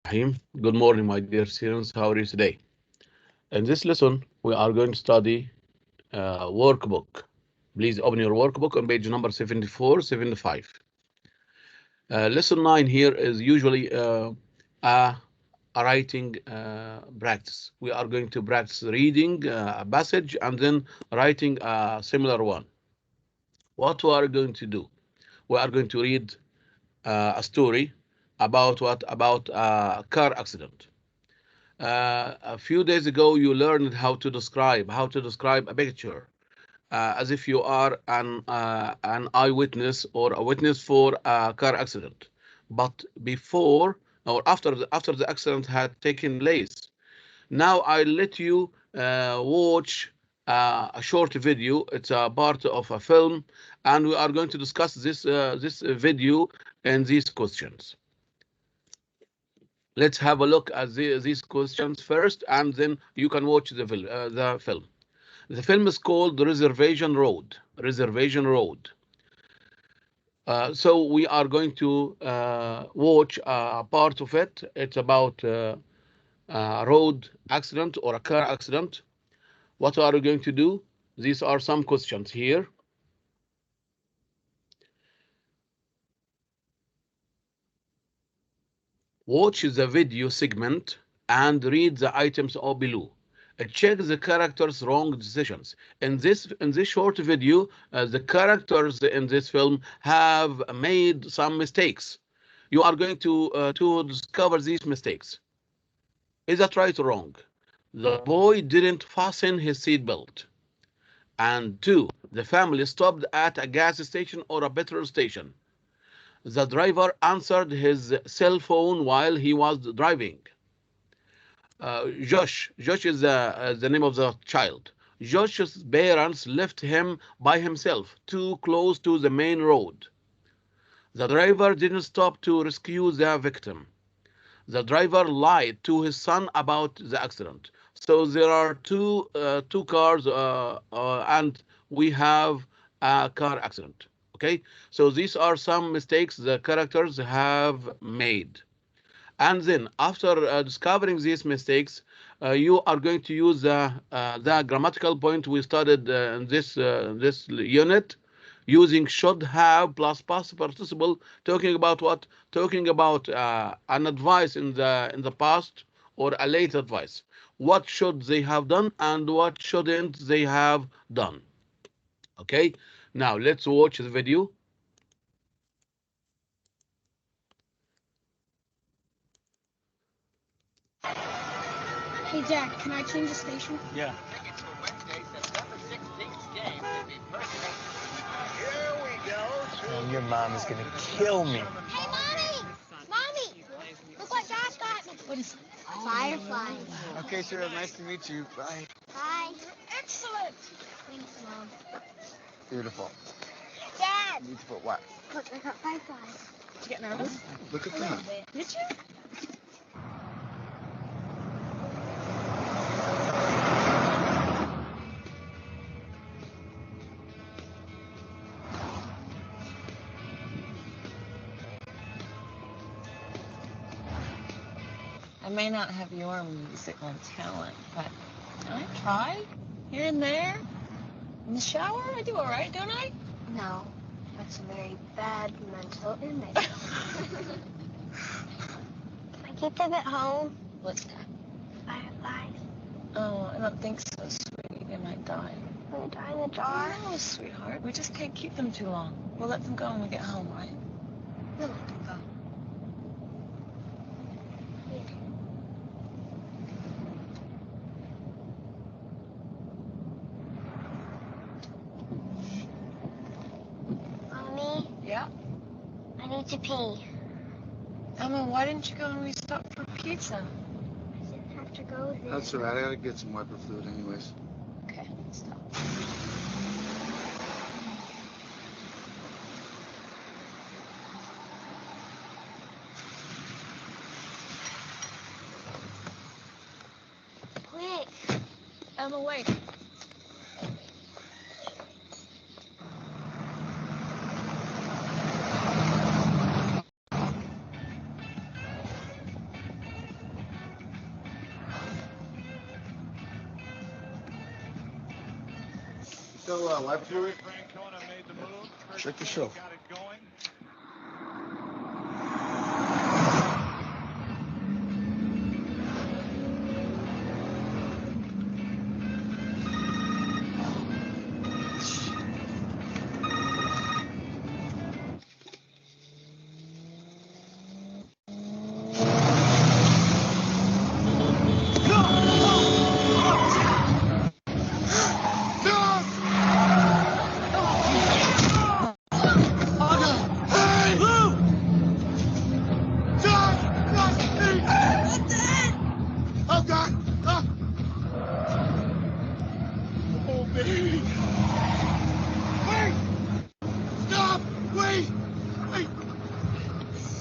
Rahim. Good morning, my dear students. How are you today? In this lesson, we are going to study workbook. Please open your workbook on page number 74, 75. Lesson 9 here is usually a, a writing practice. We are going to practice reading a passage and then writing a similar one. What we are going to do? We are going to read a story about what? About a car accident. A few days ago, you learned how to describe a picture as if you are an eyewitness or a witness for a car accident. But before or after the accident had taken place, now I let you watch a short video. It's a part of a film, and we are going to discuss this video and these questions. Let's have a look at these questions first, and then you can watch the film. The film is called Reservation Road. Reservation Road. So we are going to watch a part of it. It's about a road accident or a car accident. What are we going to do? These are some questions here. Watch the video segment and read the items below. Check the characters' wrong decisions. In this short video, the characters in this film have made some mistakes. You are going to discover these mistakes. Is that right or wrong? The boy didn't fasten his seatbelt. And two, the family stopped at a gas station or a petrol station. The driver answered his cell phone while he was driving. Josh is the name of the child. Josh's parents left him by himself, too close to the main road. The driver didn't stop to rescue the victim. The driver lied to his son about the accident. So there are two cars, and we have a car accident. Okay, so these are some mistakes the characters have made. And then after discovering these mistakes, you are going to use the grammatical point we studied in this unit, using should have plus past participle, talking about what? Talking about an advice in the past or a late advice. What should they have done and what shouldn't they have done? Okay, now let's watch the video. Hey, Dad, can I change the station? Yeah. Tickets for Wednesday, September 16th game will be purchased. Here we go. Oh, your mom is gonna kill me. Hey, Mommy! Mommy! Look what Dad got me. What is it? Fireflies. Okay, sir. Nice to meet you. Bye. Bye. Excellent! Thanks, Mom. Beautiful. Dad! Beautiful. What? Look, I got fireflies. Did you get nervous? Look at that. Did you? I may not have your musical talent, but I try here and there. In the shower, I do all right, don't I? No, that's a very bad mental image. Can I keep them at home? What's that? Fireflies. Oh, I don't think so, sweetie. They might die. Will they die in the dark? No, sweetheart. We just can't keep them too long. We'll let them go when we get home, right? We'll let them go. Mommy, Yeah. I need to pee. Emma, why didn't you go when we stopped for pizza? I didn't have to go there. That's all right. I gotta get some wiper fluid, anyways. Okay, stop. Quick. Emma, wait. Still live to it? Check the show.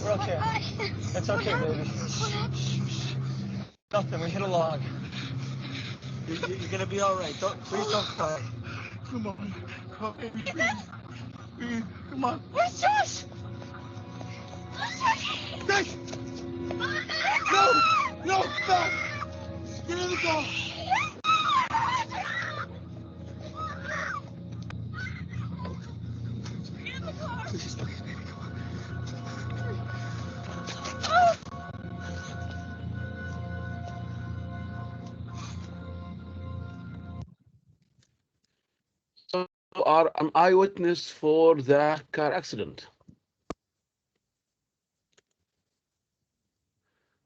We're okay. It's okay, baby. Nothing. We hit a log. You're gonna be all right. Please don't cry. Come on. Come on, baby. Please. Come on. Where's Josh? Hey! No! No! Stop! Get in the car! Please, please, baby, come on. So you are an eyewitness for the car accident.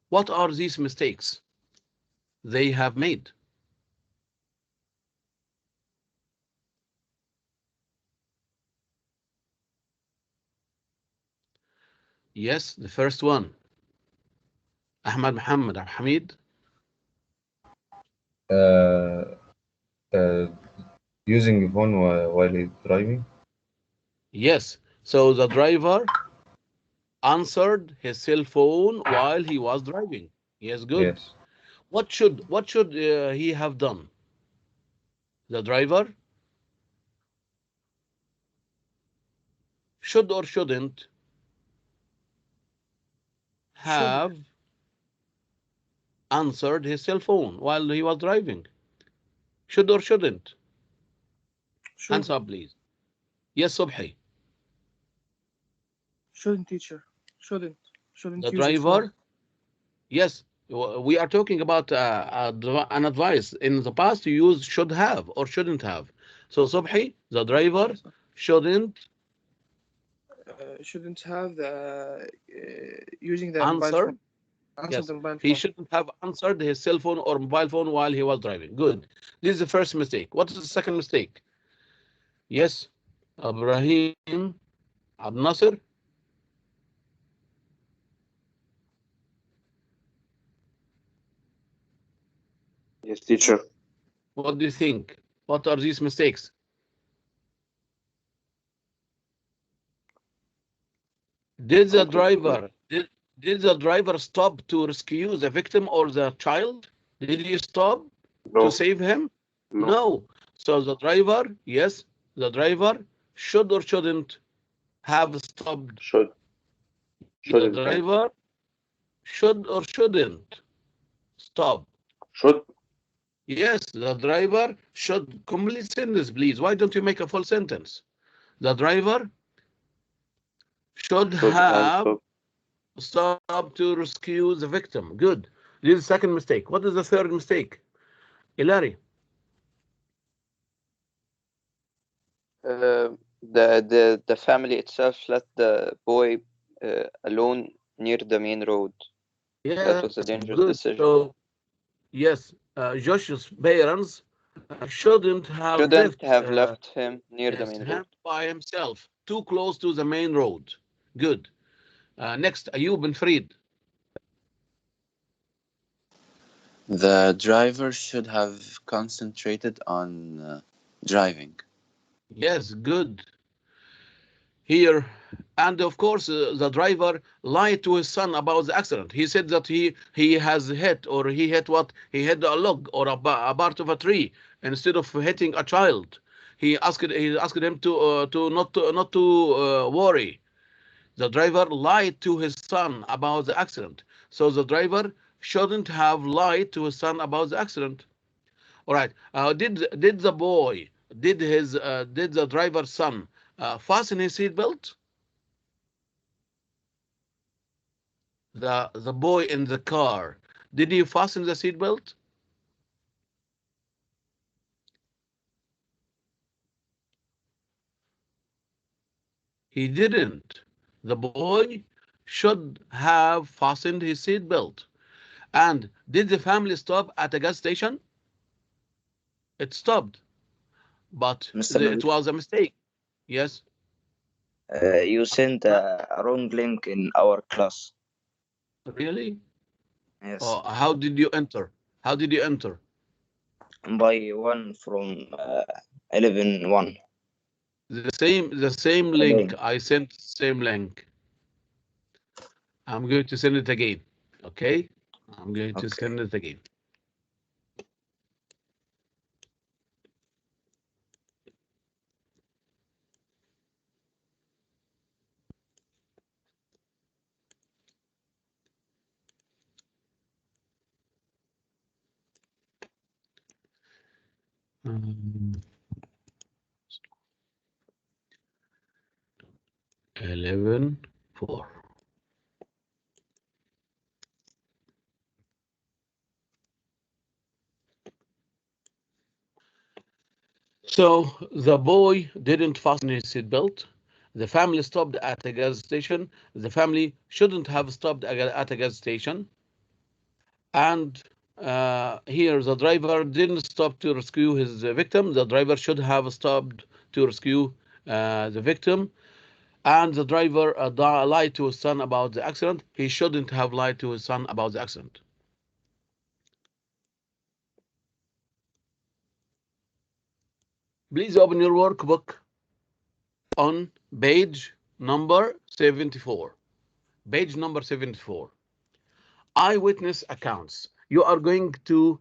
What are these mistakes they have made? Yes, the first one. Ahmad Muhammad Abu Hamid. Using the phone while he's driving. Yes, so the driver answered his cell phone while he was driving. Yes, good. Yes. What should he have done? The driver should or shouldn't have answered his cell phone while he was driving. Should or shouldn't? Hands up, please. Yes, Subhi. Shouldn't, teacher. Shouldn't. Shouldn't The use his driver. phone. Yes, we are talking about an advice. In the past, you use should have or shouldn't have. So, Subhi, the driver shouldn't Shouldn't have the using the mobile answer. phone. Answer Yes, the mobile he phone. shouldn't have answered his cell phone or mobile phone while he was driving. Good. This is the first mistake. What is the second mistake? Yes, Ibrahim Abd Nasser. Yes, teacher. What do you think? What are these mistakes? Did the driver stop to rescue the victim or the child? Did he stop No. to save him? No. No. So the driver, yes, the driver should or shouldn't have stopped. Should. The Shouldn't. driver should or shouldn't stop. Should. Yes, the driver should. Complete sentence, please. Why don't you make a full sentence? The driver should have stopped to rescue the victim. Good. This is the second mistake. What is the third mistake? Ilari. The family itself let the boy alone near the main road. Yes, that was a dangerous good. decision. So, yes, Josh's parents shouldn't have left him near the main road by himself, too close to the main road. Good. Next, Ayub and Farid. The driver should have concentrated on driving. Yes, good. Here, and of course, the driver lied to his son about the accident. He said that he has hit, or he hit what? He hit a log or a part of a tree instead of hitting a child. He asked him to not to worry. The driver lied to his son about the accident. So the driver shouldn't have lied to his son about the accident. All right. Did the boy did the driver's son fasten his seatbelt? The boy in the car, did he fasten the seatbelt? He didn't. The boy should have fastened his seatbelt. And did the family stop at a gas station? It stopped, but Mr. it Malik, was a mistake. Yes. you sent a wrong link in our class. Really? Yes. How did you enter? How did you enter? By one from 11.1. The same link. I sent same link. I'm going to send it again. Okay? I'm going to send it again. Um, 11:4. So the boy didn't fasten his seatbelt. The family stopped at a gas station. The family shouldn't have stopped at a gas station. And here the driver didn't stop to rescue his victim. The driver should have stopped to rescue the victim. And the driver lied to his son about the accident. He shouldn't have lied to his son about the accident. Please open your workbook on page number 74. Page number 74. Eyewitness accounts. You are going to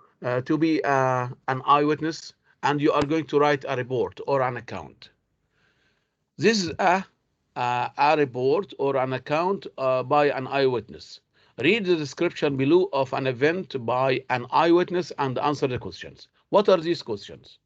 be an eyewitness, and you are going to write a report or an account. This is a report or an account by an eyewitness. Read the description below of an event by an eyewitness and answer the questions. What are these questions?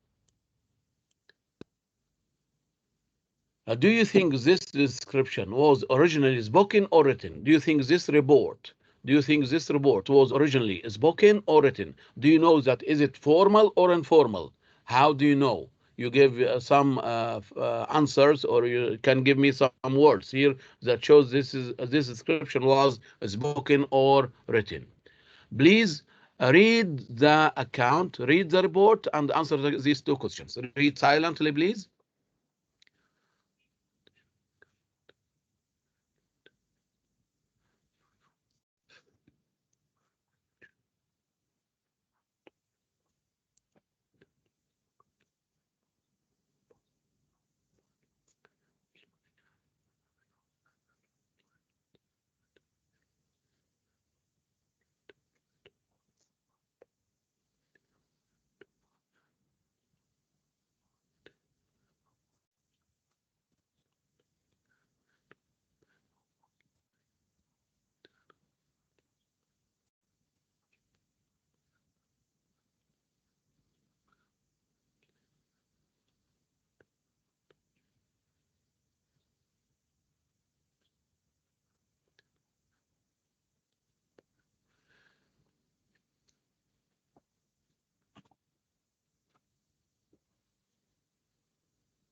Do you think this description was originally spoken or written? Do you think this report was originally spoken or written? Do you know that is it formal or informal? How do you know? You give some answers, or you can give me some words here that shows this description was spoken or written. Please read the account, read the report, and answer these two questions. Read silently, please.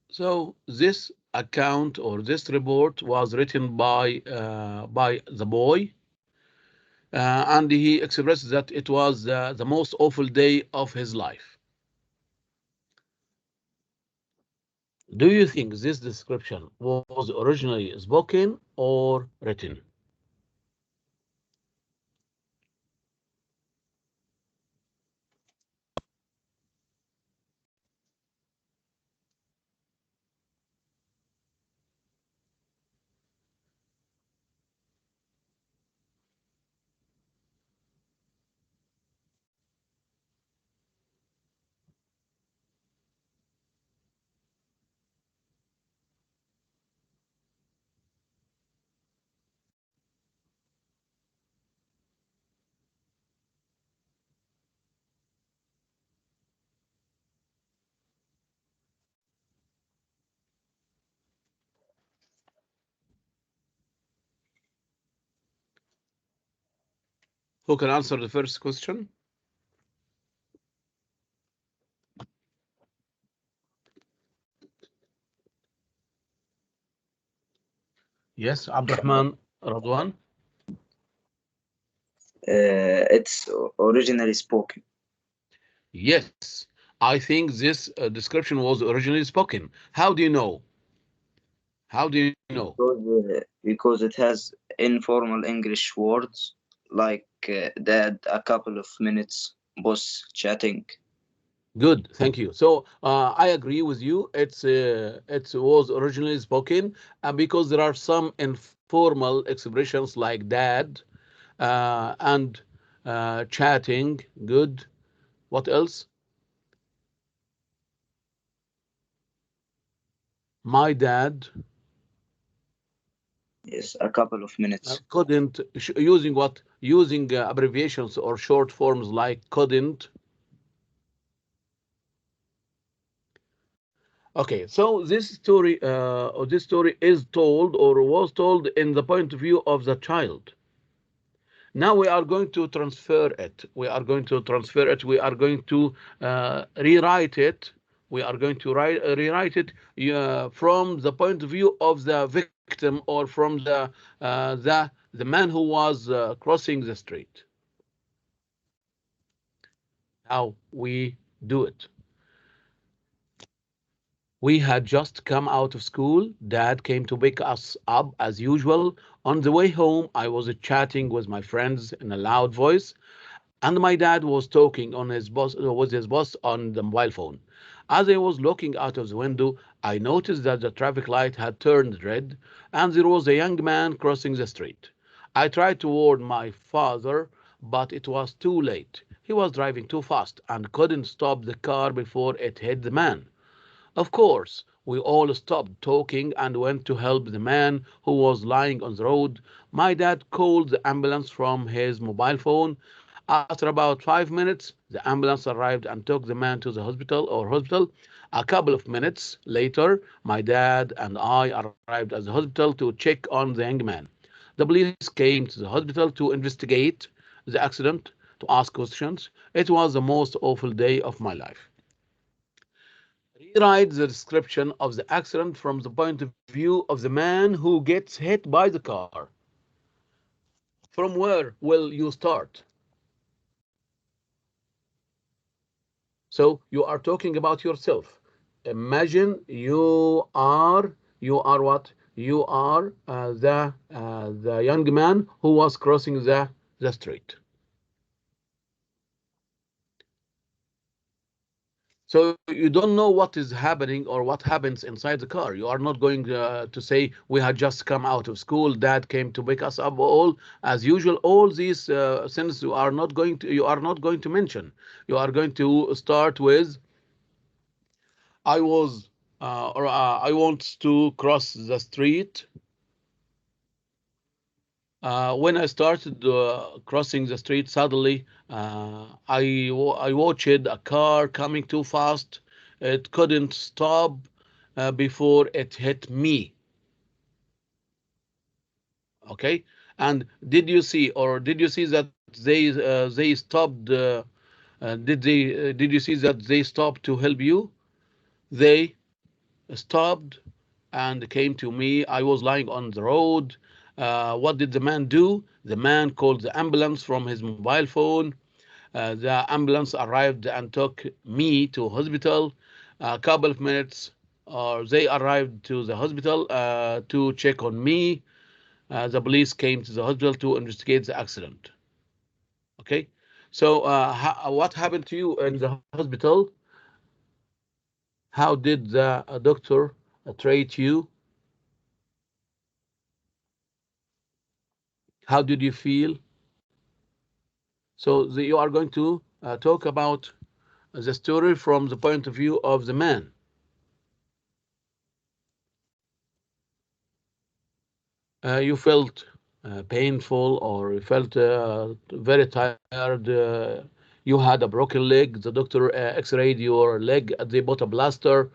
So this account or this report was written by the boy, and he expressed that it was the most awful day of his life. Do you think this description was originally spoken or written? Who can answer the first question? Yes, Abdurrahman Radwan. It's originally spoken. Yes, I think this description was originally spoken. How do you know? How do you know? Because it has informal English words like dad, a couple of minutes, boss, chatting. Good, thank you. So I agree with you. It was originally spoken, because there are some informal expressions like dad and chatting. Good. What else? My dad Yes, a couple of minutes. couldn't, using what? Using abbreviations or short forms like couldn't. Okay, so this story is told or was told in the point of view of the child. Now we are going to transfer it. We are going to transfer it. We are going to rewrite it. We are going to rewrite it from the point of view of the victim, or from the man who was crossing the street. How we do it? We had just come out of school. Dad came to pick us up as usual. On the way home, I was chatting with my friends in a loud voice, and my dad was talking on with his boss on the mobile phone. As I was looking out of the window, I noticed that the traffic light had turned red, and there was a young man crossing the street. I tried to warn my father, but it was too late. He was driving too fast and couldn't stop the car before it hit the man. Of course, we all stopped talking and went to help the man who was lying on the road. My dad called the ambulance from his mobile phone. After about 5 minutes, the ambulance arrived and took the man to the hospital. A couple of minutes later, my dad and I arrived at the hospital to check on the young man. The police came to the hospital to investigate the accident, to ask questions. It was the most awful day of my life. Rewrite the description of the accident from the point of view of the man who gets hit by the car. From where will you start? So you are talking about yourself. Imagine you are what? You are the young man who was crossing the street. So you don't know what is happening or what happens inside the car. You are not going to say we had just come out of school. Dad came to pick us up. All as usual. All these things you are not going to mention. You are going to start with I was or I want to cross the street. When I started crossing the street, suddenly I watched a car coming too fast. It couldn't stop before it hit me. Okay, and did you see that they stopped? Did you see that they stopped to help you? They stopped and came to me. I was lying on the road. What did the man do? The man called the ambulance from his mobile phone. The ambulance arrived and took me to hospital. A couple of minutes, or they arrived to the hospital to check on me. The police came to the hospital to investigate the accident. Okay, so what happened to you in the hospital? How did the doctor treat you? How did you feel? So you are going to talk about the story from the point of view of the man. You felt painful, or you felt very tired. You had a broken leg. The doctor x-rayed your leg. They put a plaster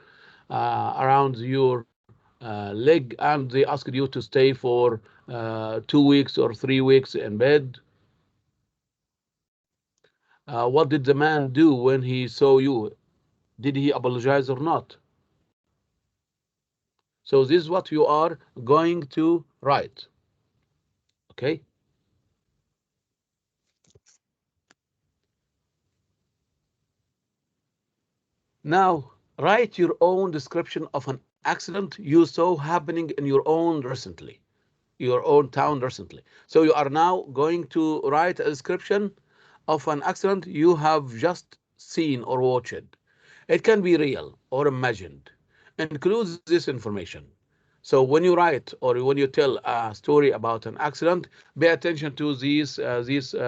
around your leg, and they asked you to stay for 2 weeks or 3 weeks in bed. What did the man do when he saw you? Did he apologize or not? So this is what you are going to write. Okay. Now, write your own description of an accident you saw happening in your own town recently. So you are now going to write a description of an accident you have just seen or watched. It can be real or imagined. Includes this information. So when you write or when you tell a story about an accident, pay attention to these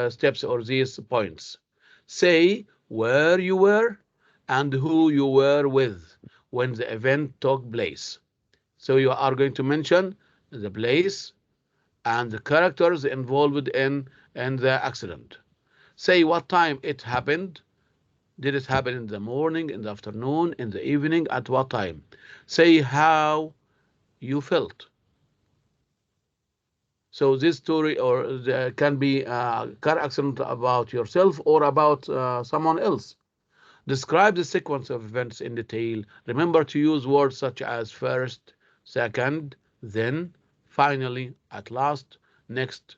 steps or these points. Say where you were and who you were with when the event took place. So you are going to mention the place and the characters involved in the accident. Say what time it happened. Did it happen in the morning, in the afternoon, in the evening, at what time? Say how you felt. So this story can be a car accident about yourself or about someone else. Describe the sequence of events in detail. Remember to use words such as first, second, then, finally, at last, next,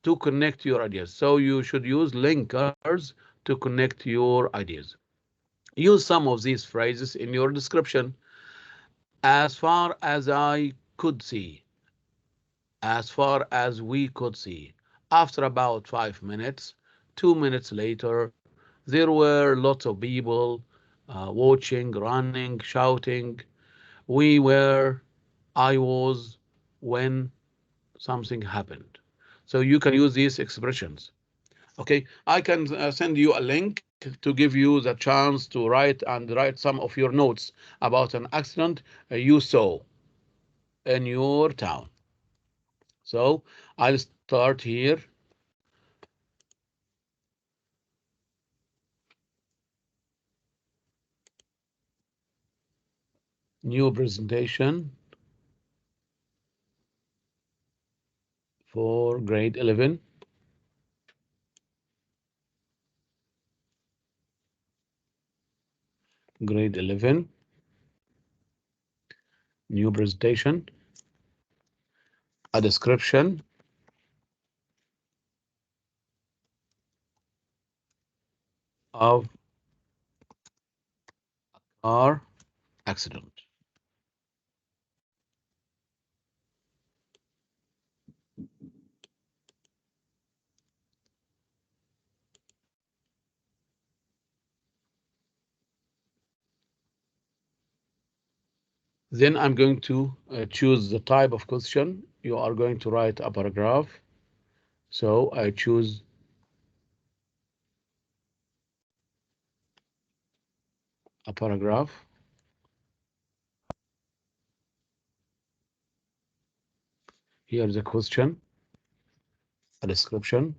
to connect your ideas. So you should use linkers to connect your ideas. Use some of these phrases in your description. As far as I could see. As far as we could see. After about 5 minutes, 2 minutes later, there were lots of people watching, running, shouting. We were, I was, when something happened. So you can use these expressions. Okay, I can send you a link to give you the chance to write some of your notes about an accident you saw in your town. So I'll start here. New presentation for grade 11. Grade 11. New presentation. A description of car accident. Then I'm going to choose the type of question. You are going to write a paragraph. So I choose a paragraph. Here's the question, a description.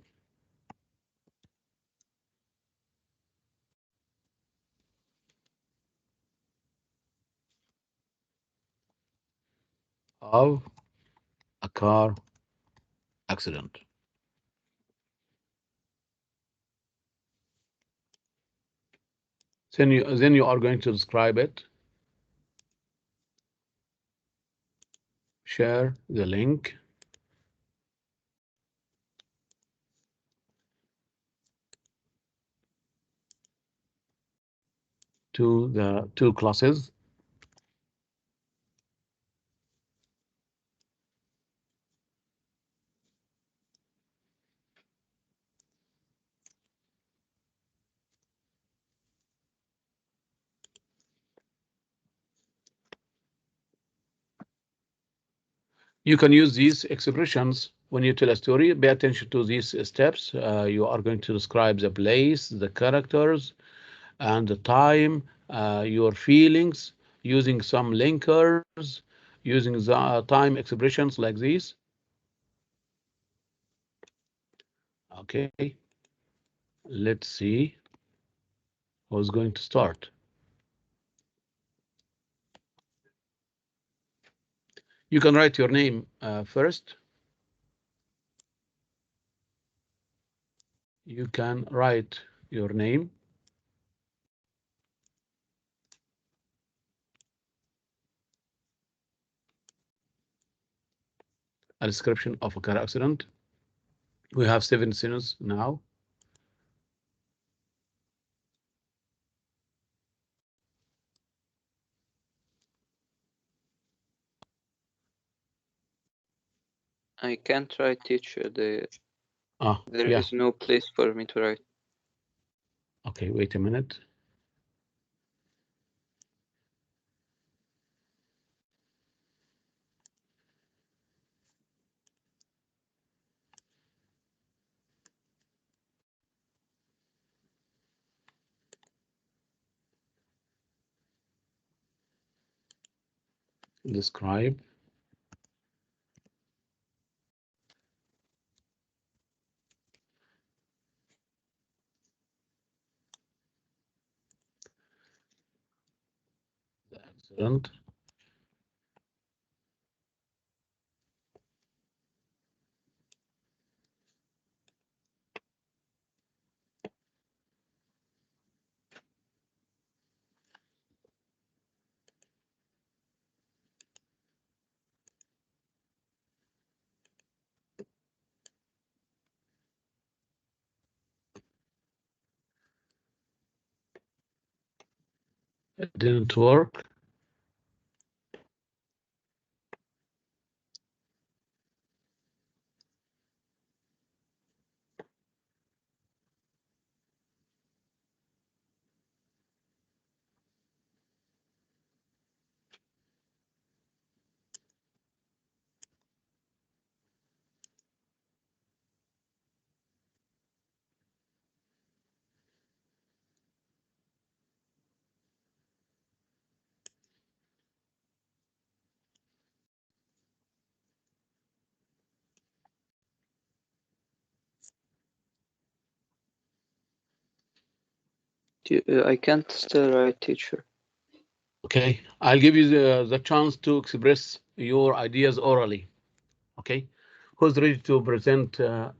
Of a car accident. Then you are going to describe it. Share the link. To the two classes. You can use these expressions when you tell a story. Pay attention to these steps. You are going to describe the place, the characters, and the time, your feelings, using some linkers, using the time expressions like these. Okay, let's see who's going to start. You can write your name first. You can write your name. A description of a car accident. We have 7 scenarios now. I can't write, teacher. There Yeah. is no place for me to write. Okay, wait a minute. Describe. The accident. It didn't work. I can't still write, teacher. Okay, I'll give you the chance to express your ideas orally. Okay, who's ready to present a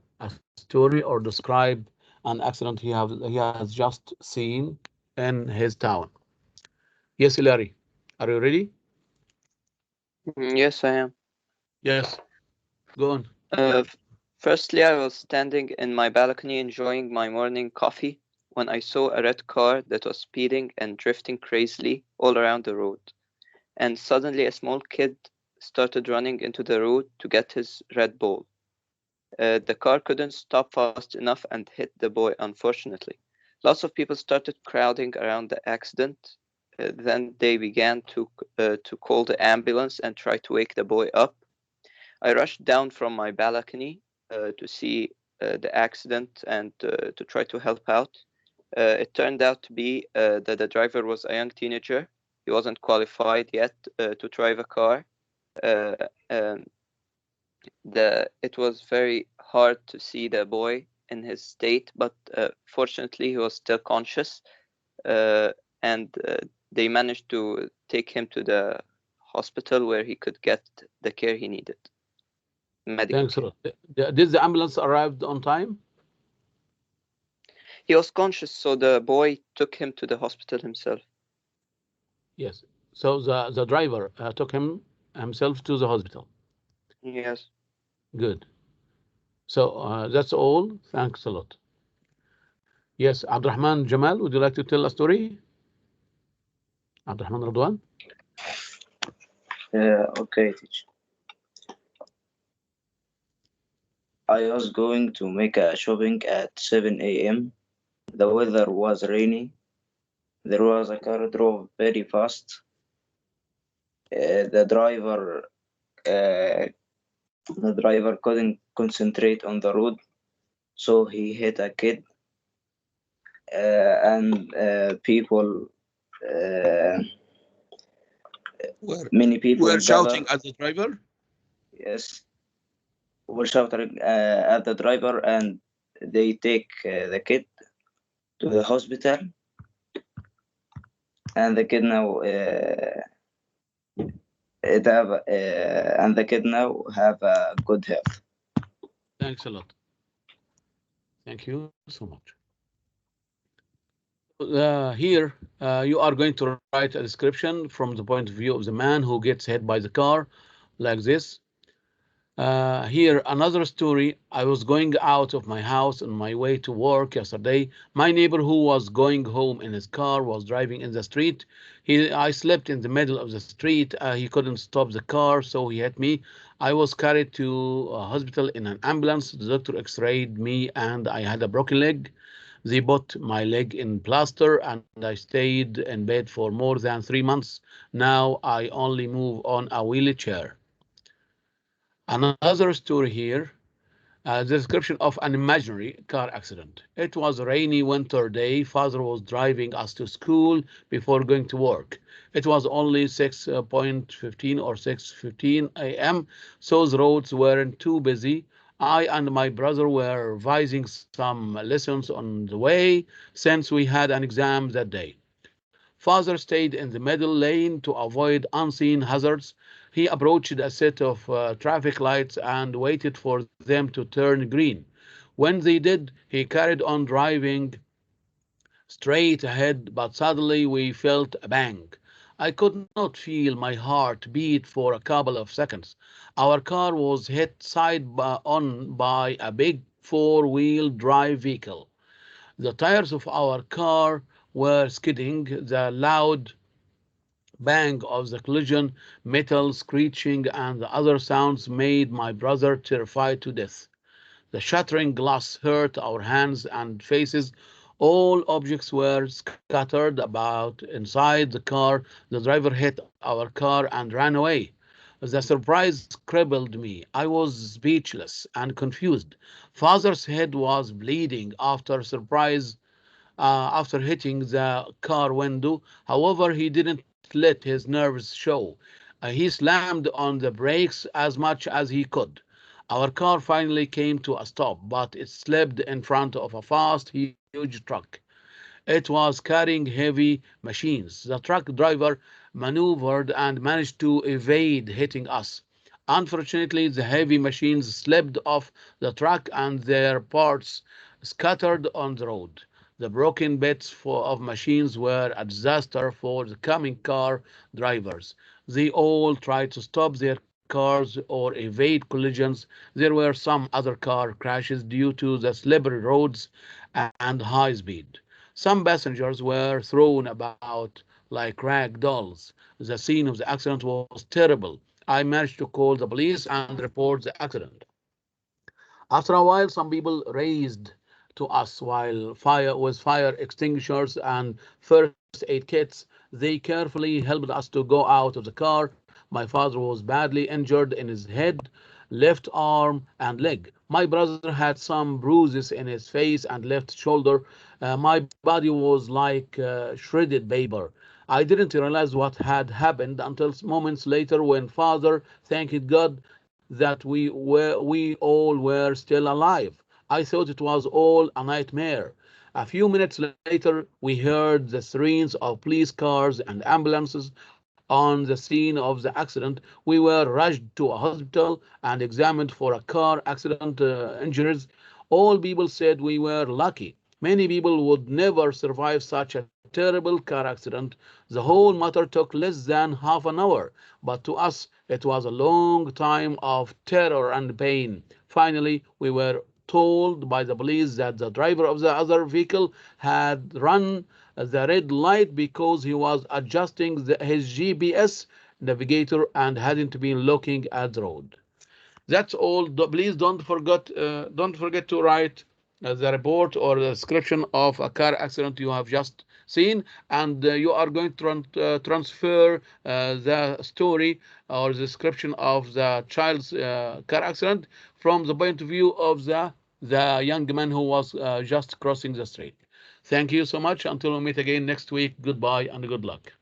story or describe an accident he has just seen in his town? Yes, Larry, are you ready? Yes, I am. Yes, go on. Firstly, I was standing in my balcony enjoying my morning coffee when I saw a red car that was speeding and drifting crazily all around the road. And suddenly a small kid started running into the road to get his red ball. The car couldn't stop fast enough and hit the boy, unfortunately. Lots of people started crowding around the accident. Then they began to call the ambulance and try to wake the boy up. I rushed down from my balcony to see the accident and to try to help out. It turned out to be that the driver was a young teenager. He wasn't qualified yet to drive a car. It was very hard to see the boy in his state, but fortunately he was still conscious, and they managed to take him to the hospital where he could get the care he needed. Thanks a lot. Did the ambulance arrive on time? He was conscious, so the boy took him to the hospital himself. Yes. So the driver took himself to the hospital. Yes. Good. So that's all. Thanks a lot. Yes, Abdurrahman Jamal, would you like to tell a story? Abdurrahman Radwan? Okay, teacher. I was going to make a shopping at 7 a.m. The weather was rainy. There was a car drove very fast. The driver couldn't concentrate on the road, so he hit a kid. And many people were shouting gathered. at the driver. Yes, were shouting at the driver, and they take the kid to the hospital, and the kid now have a good health. Thanks a lot. Thank you so much. here you are going to write a description from the point of view of the man who gets hit by the car, like this. Here, another story. I was going out of my house on my way to work yesterday. My neighbor who was going home in his car was driving in the street. I slept in the middle of the street. He couldn't stop the car, so he hit me. I was carried to a hospital in an ambulance. The doctor x-rayed me and I had a broken leg. They put my leg in plaster and I stayed in bed for more than 3 months. Now I only move on a wheelchair. Another story here, the description of an imaginary car accident. It was a rainy winter day. Father was driving us to school before going to work. It was only 6:15 or 6:15 a.m., so the roads weren't too busy. I and my brother were revising some lessons on the way since we had an exam that day. Father stayed in the middle lane to avoid unseen hazards. He approached a set of traffic lights and waited for them to turn green. When they did, he carried on driving straight ahead, but suddenly we felt a bang. I could not feel my heart beat for a couple of seconds. Our car was hit on by a big four-wheel drive vehicle. The tires of our car were skidding. The loud bang of the collision, metal screeching, and the other sounds made my brother terrified to death. The shattering glass hurt our hands and faces. All objects were scattered about inside the car. The driver hit our car and ran away. The surprise crippled me. I was speechless and confused. Father's head was bleeding after hitting the car window. However, he didn't let his nerves show. He slammed on the brakes as much as he could. Our car finally came to a stop, but it slipped in front of a fast, huge truck. It was carrying heavy machines. The truck driver maneuvered and managed to evade hitting us. Unfortunately, the heavy machines slipped off the truck and their parts scattered on the road. The broken bits of machines were a disaster for the coming car drivers. They all tried to stop their cars or evade collisions. There were some other car crashes due to the slippery roads and high speed. Some passengers were thrown about like rag dolls. The scene of the accident was terrible. I managed to call the police and report the accident. After a while, some people raised to us while fire extinguishers and first aid kits. They carefully helped us to go out of the car. My father was badly injured in his head, left arm, and leg. My brother had some bruises in his face and left shoulder. My body was like shredded paper. I didn't realize what had happened until moments later when father thanked God that we all were still alive. I thought it was all a nightmare. A few minutes later, we heard the sirens of police cars and ambulances on the scene of the accident. We were rushed to a hospital and examined for a car accident injuries. All people said we were lucky. Many people would never survive such a terrible car accident. The whole matter took less than half an hour, but to us it was a long time of terror and pain. Finally, we were told by the police that the driver of the other vehicle had run the red light because he was adjusting his GPS navigator and hadn't been looking at the road. That's all. Please don't forget to write the report or the description of a car accident you have just seen, and you are going to transfer the story or the description of the child's car accident from the point of view of the young man who was just crossing the street. Thank you so much. Until we meet again next week, goodbye and good luck.